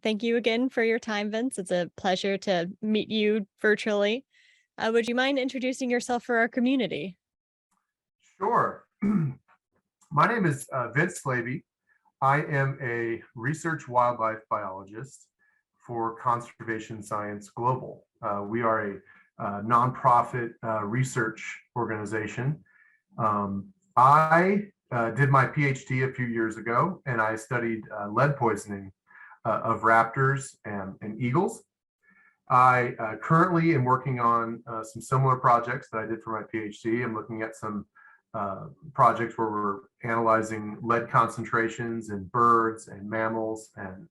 Thank you again for your time, Vince. It's a pleasure to meet you virtually. Would you mind introducing yourself for our community? Sure. My name is Vince Slabe. I am a research wildlife biologist for Conservation Science Global. We are a nonprofit research organization. I did my PhD a few years ago, and I studied lead poisoning of raptors and eagles. I currently am working on some similar projects that I did for my PhD. I'm looking at some projects where we're analyzing lead concentrations in birds and mammals. And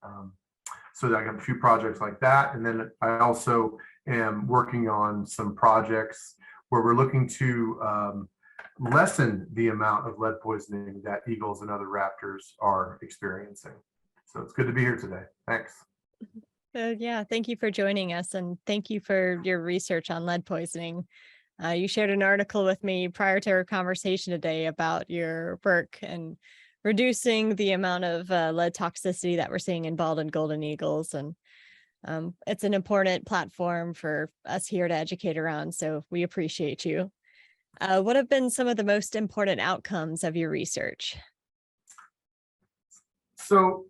so I got a few projects like that. And then I also am working on some projects where we're looking to lessen the amount of lead poisoning that eagles and other raptors are experiencing. So it's good to be here today. Thanks. Yeah, thank you for joining us and thank you for your research on lead poisoning. You shared an article with me prior to our conversation today about your work and reducing the amount of lead toxicity that we're seeing in bald and golden eagles. And it's an important platform for us here to educate around. So we appreciate you. What have been some of the most important outcomes of your research? So,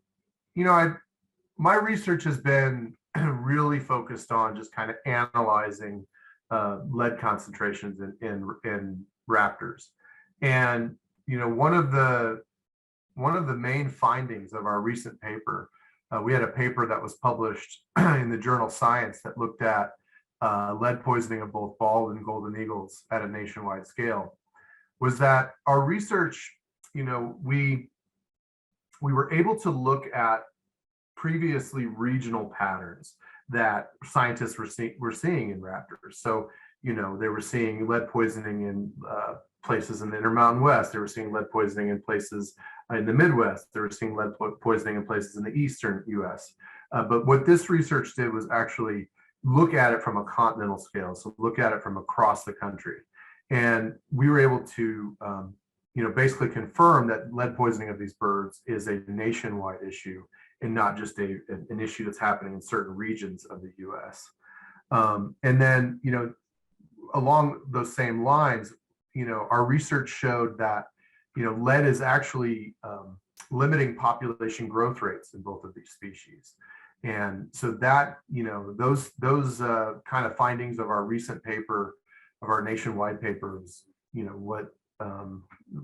my research has been really focused on just kind of analyzing lead concentrations in raptors. And one of the main findings of our recent paper, we had a paper that was published in the journal Science that looked at lead poisoning of both bald and golden eagles at a nationwide scale, was that our research, we were able to look at previously regional patterns that scientists were seeing in raptors. So, they were seeing lead poisoning in places in the Intermountain West. They were seeing lead poisoning in places in the Midwest. They were seeing lead poisoning in places in the Eastern US. But what this research did was actually look at it from a continental scale. So look at it from across the country. And we were able to, basically confirm that lead poisoning of these birds is a nationwide issue and not just an issue that's happening in certain regions of the US. And then, along those same lines, our research showed that, lead is actually limiting population growth rates in both of these species. And so that, those kind of findings of our recent paper, of our nationwide papers, what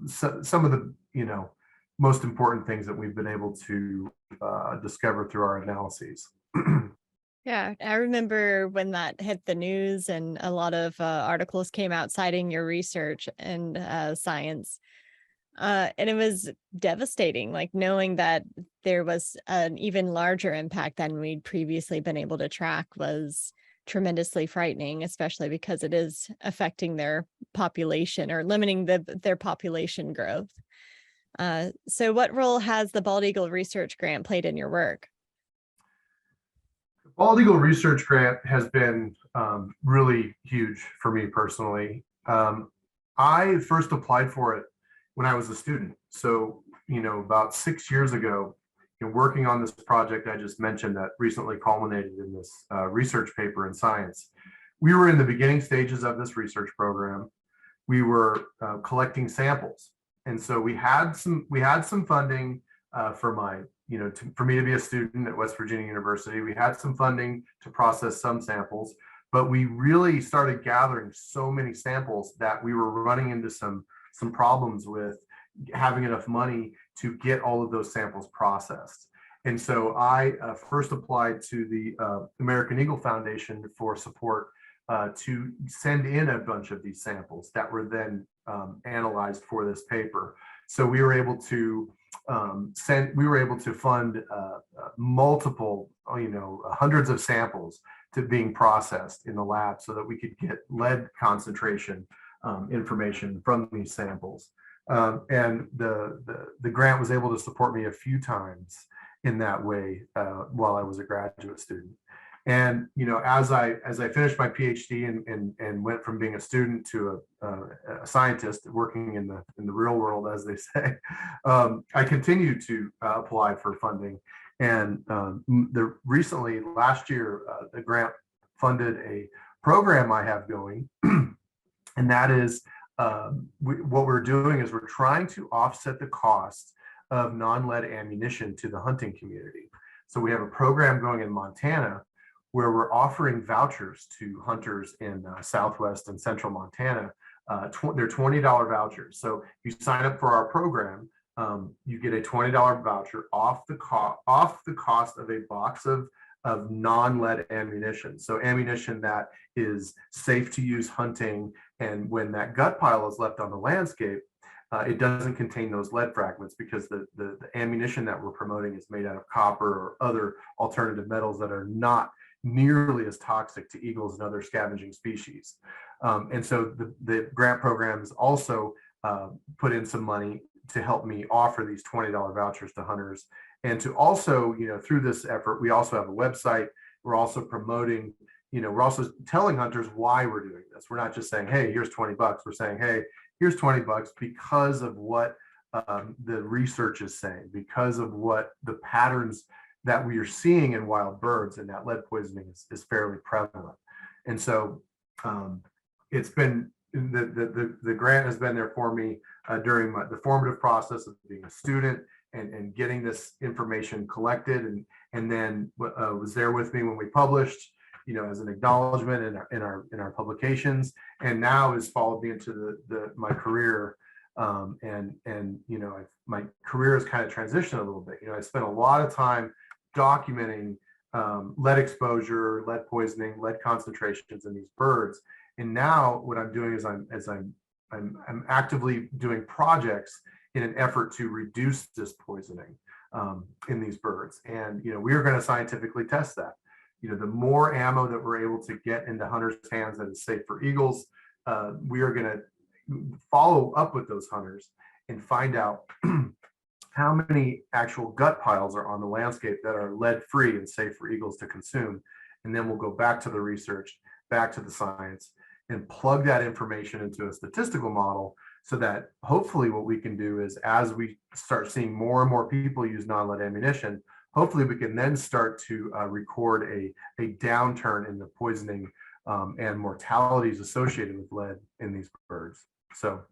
some of the, most important things that we've been able to discover through our analyses. Yeah, I remember when that hit the news and a lot of articles came out citing your research and Science. And it was devastating, like knowing that there was an even larger impact than we'd previously been able to track was tremendously frightening, especially because it is affecting their population or limiting their population growth. So what role has the Bald Eagle Research Grant played in your work? Bald Eagle Research Grant has been really huge for me personally. I first applied for it when I was a student. So, about 6 years ago, working on this project I just mentioned that recently culminated in this research paper in Science. We were in the beginning stages of this research program. We were collecting samples. And so we had some funding for my, for me to be a student at West Virginia University. We had some funding to process some samples, but we really started gathering so many samples that we were running into some problems with having enough money to get all of those samples processed. And so I first applied to the American Eagle Foundation for support to send in a bunch of these samples that were then analyzed for this paper. So we were able to fund multiple, hundreds of samples to being processed in the lab so that we could get lead concentration information from these samples. And the grant was able to support me a few times in that way while I was a graduate student. And as I finished my PhD and went from being a student to a scientist working in the real world, as they say, I continued to apply for funding. And recently, last year, the grant funded a program I have going, and that is what we're doing is we're trying to offset the cost of non-lead ammunition to the hunting community. So we have a program going in Montana where we're offering vouchers to hunters in Southwest and Central Montana. They're $20 vouchers. So you sign up for our program, you get a $20 voucher off the cost of a box of non-lead ammunition. So ammunition that is safe to use hunting, and when that gut pile is left on the landscape, it doesn't contain those lead fragments, because the ammunition that we're promoting is made out of copper or other alternative metals that are not nearly as toxic to eagles and other scavenging species. And so the grant programs also put in some money to help me offer these $20 vouchers to hunters. And to also, through this effort, we also have a website. We're also promoting, we're also telling hunters why we're doing this. We're not just saying, hey, here's 20 bucks. We're saying, hey, here's 20 bucks because of what the research is saying, because of what the patterns that we are seeing in wild birds, and that lead poisoning is fairly prevalent. And so it's been, the grant has been there for me during the formative process of being a student and getting this information collected, and then was there with me when we published, as an acknowledgement in our publications, and now has followed me into my career. My career has kind of transitioned a little bit. I spent a lot of time documenting lead exposure, lead poisoning, lead concentrations in these birds. And now what I'm doing is I'm actively doing projects in an effort to reduce this poisoning in these birds. And we are going to scientifically test that. The more ammo that we're able to get into hunters' hands that is safe for eagles, we are going to follow up with those hunters and find out how many actual gut piles are on the landscape that are lead-free and safe for eagles to consume. And then we'll go back to the research, back to the science, and plug that information into a statistical model, so that hopefully what we can do is, as we start seeing more and more people use non-lead ammunition, hopefully we can then start to record a downturn in the poisoning and mortalities associated with lead in these birds. So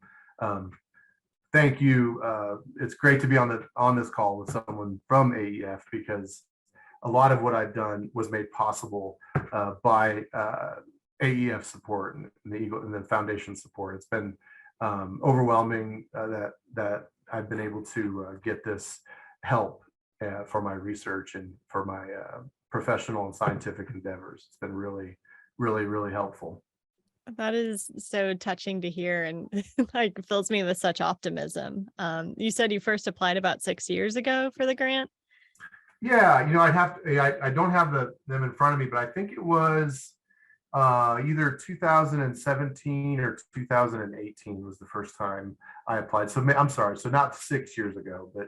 thank you. It's great to be on this call with someone from AEF, because a lot of what I've done was made possible by AEF support and the foundation support. It's been overwhelming that I've been able to get this help for my research and for my professional and scientific endeavors. It's been really, really, really helpful. That is so touching to hear, and like fills me with such optimism. You said you first applied about 6 years ago for the grant? Yeah, I don't have them in front of me, but I think it was either 2017 or 2018 was the first time I applied. So I'm sorry, so not 6 years ago, but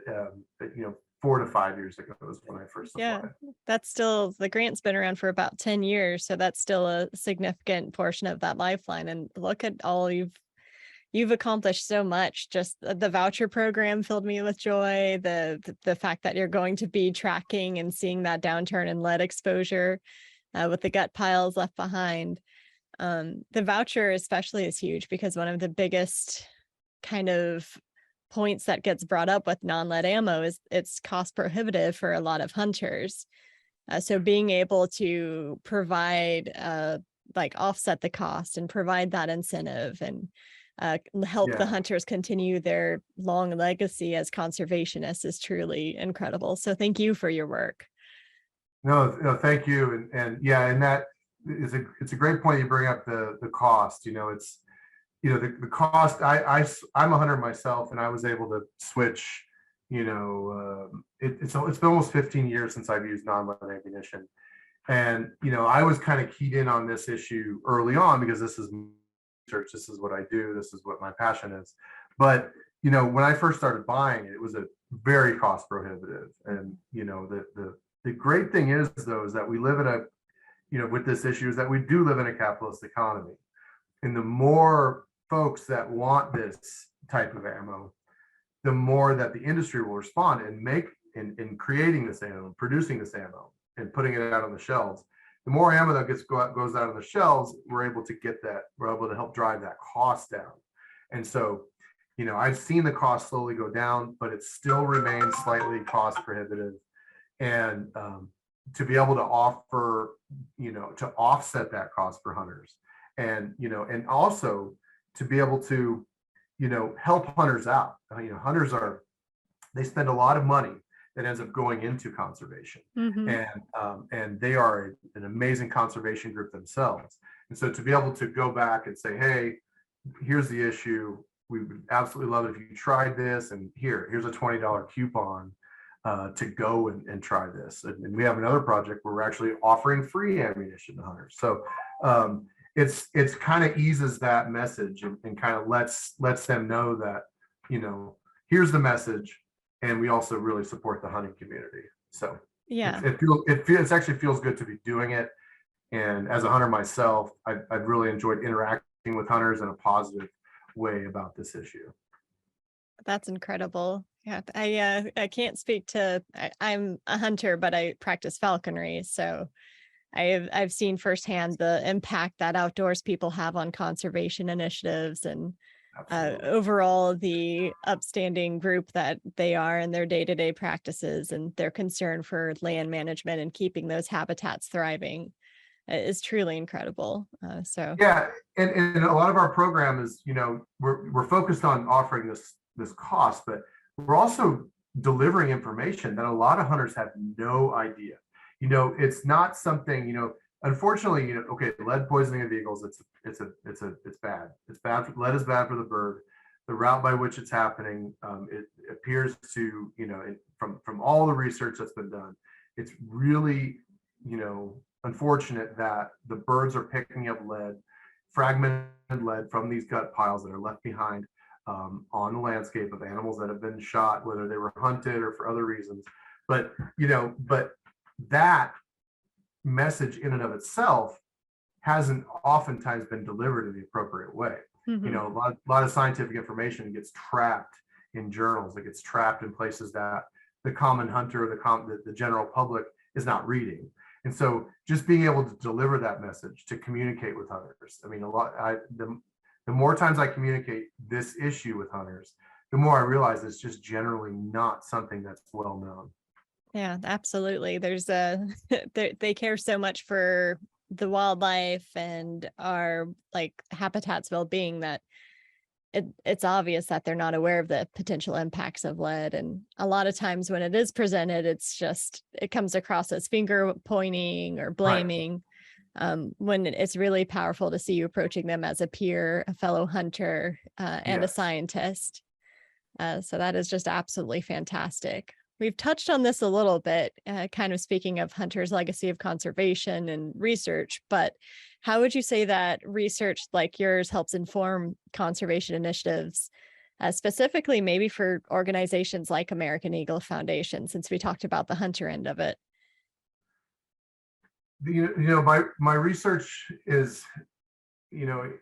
4 to 5 years ago was when I first applied. Yeah, that's still, the grant's been around for about 10 years, so that's still a significant portion of that lifeline. And look at all you've accomplished. So much. Just the voucher program filled me with joy. The fact that you're going to be tracking and seeing that downturn in lead exposure with the gut piles left behind. The voucher especially is huge, because one of the biggest kind of points that gets brought up with non-lead ammo is it's cost prohibitive for a lot of hunters. So being able to provide like offset the cost and provide that incentive and help the hunters continue their long legacy as conservationists is truly incredible. So thank you for your work. No, thank you. And that is it's a great point you bring up, the cost. It's the cost. I'm a hunter myself, and I was able to switch. It's been almost 15 years since I've used non-lead ammunition, and I was kind of keyed in on this issue early on, because this is research, this is what I do, this is what my passion is. But when I first started buying it, it was a very cost prohibitive, and the great thing is, though, is that we live in with this issue, is that we do live in a capitalist economy, and the more folks that want this type of ammo, the more that the industry will respond and make in creating this ammo, producing this ammo, and putting it out on the shelves. The more ammo that goes out on the shelves, we're able to help drive that cost down. And so, I've seen the cost slowly go down, but it still remains slightly cost prohibitive. And to be able to offer, to offset that cost for hunters, and and also to be able to, help hunters out. Hunters they spend a lot of money that ends up going into conservation, Hmm. and they are an amazing conservation group themselves. And so to be able to go back and say, hey, here's the issue. We would absolutely love it if you tried this, and here's a $20 coupon to go and try this. And we have another project where we're actually offering free ammunition to hunters. So it's kind of eases that message, and kind of lets them know that, here's the message, and we also really support the hunting community. So Yeah. it actually feels good to be doing it. And as a hunter myself, I've really enjoyed interacting with hunters in a positive way about this issue. That's incredible. Yeah, I can't speak to. I'm a hunter, but I practice falconry, so I've seen firsthand the impact that outdoors people have on conservation initiatives, and Absolutely. overall the upstanding group that they are in their day-to-day practices, and their concern for land management and keeping those habitats thriving is truly incredible. So Yeah, and a lot of our program is, we're focused on offering this cost, but we're also delivering information that a lot of hunters have no idea. It's not something, unfortunately, okay, lead poisoning of eagles, it's bad. It's bad. Lead is bad for the bird. The route by which it's happening, it appears to, from all the research that's been done, it's really, unfortunate that the birds are picking up lead, fragmented lead from these gut piles that are left behind on the landscape of animals that have been shot, whether they were hunted or for other reasons. But but that message in and of itself hasn't oftentimes been delivered in the appropriate way. mhm. A lot of scientific information gets trapped in journals. It gets trapped in places that the common hunter, the general public is not reading. And so just being able to deliver that message, to communicate with hunters. I mean, the more times I communicate this issue with hunters, the more I realize it's just generally not something that's well known. Yeah, absolutely. There's a they care so much for the wildlife and our like habitats well-being that it's obvious that they're not aware of the potential impacts of lead. And a lot of times when it is presented, it comes across as finger pointing or Right. blaming. When it's really powerful to see you approaching them as a peer, a fellow hunter, and a Yes. scientist. So that is just absolutely fantastic. We've touched on this a little bit, kind of speaking of Hunter's legacy of conservation and research, but how would you say that research like yours helps inform conservation initiatives, specifically maybe for organizations like American Eagle Foundation, since we talked about the hunter end of it? My research is, you know,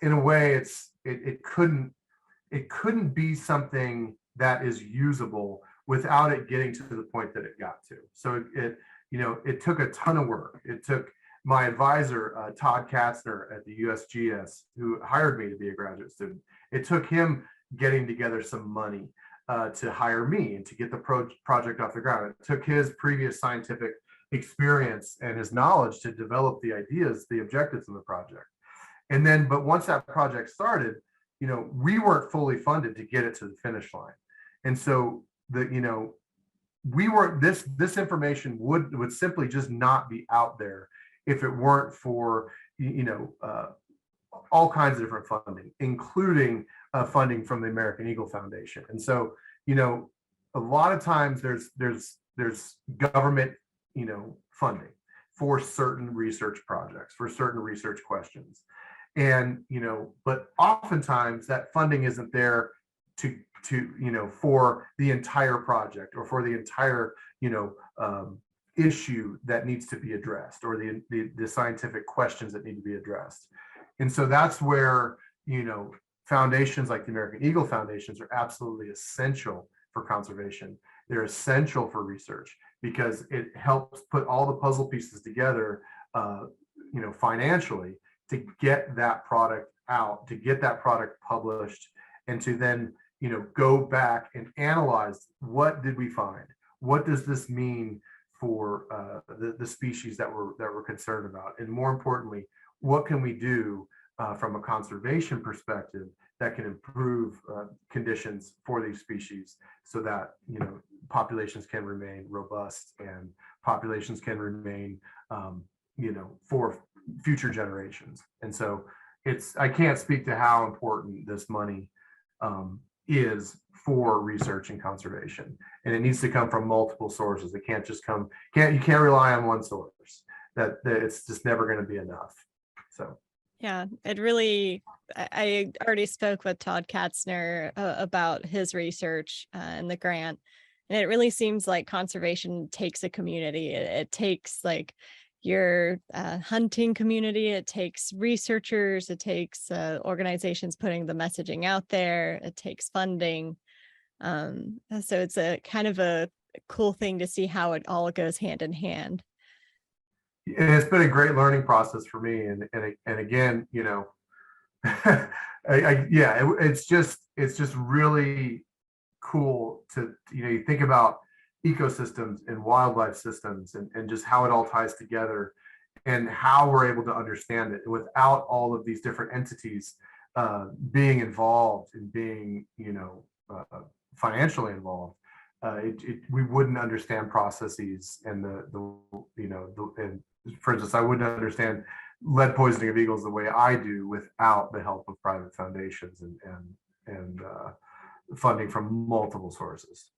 in a way, it couldn't be something that is usable without it getting to the point that it got to. So it took a ton of work. It took my advisor, Todd Katzner at the USGS, who hired me to be a graduate student. It took him getting together some money to hire me and to get the project off the ground. It took his previous scientific experience and his knowledge to develop the ideas, the objectives of the project. And then, but once that project started, we weren't fully funded to get it to the finish line. And so we weren't, this information would simply just not be out there if it weren't for, all kinds of different funding, including funding from the American Eagle Foundation. And so, a lot of times there's government, funding for certain research projects, for certain research questions. And, but oftentimes that funding isn't there to for the entire project or for the entire, issue that needs to be addressed, or the scientific questions that need to be addressed. And so that's where, foundations like the American Eagle Foundations are absolutely essential for conservation, They're essential for research because it helps put all the puzzle pieces together, financially, to get that product out, to get that product published, and to then, go back and analyze, what did we find? What does this mean for the species that we're concerned about? And more importantly, what can we do from a conservation perspective that can improve conditions for these species, so that populations can remain robust and populations can remain for future generations. And so I can't speak to how important this money is for research and conservation, and it needs to come from multiple sources. It can't just come, you can't rely on one source. That it's just never going to be enough. So Yeah, it really, I already spoke with Todd Katzner about his research and the grant. And it really seems like conservation takes a community. It takes like your hunting community, it takes researchers, it takes organizations putting the messaging out there, it takes funding. So it's a kind of a cool thing to see how it all goes hand in hand. and it's been a great learning process for me. And again, it's just really cool to, you think about ecosystems and wildlife systems, and just how it all ties together, and how we're able to understand it without all of these different entities being involved and being, financially involved. We wouldn't understand processes, and and for instance, I wouldn't understand lead poisoning of eagles the way I do without the help of private foundations and funding from multiple sources.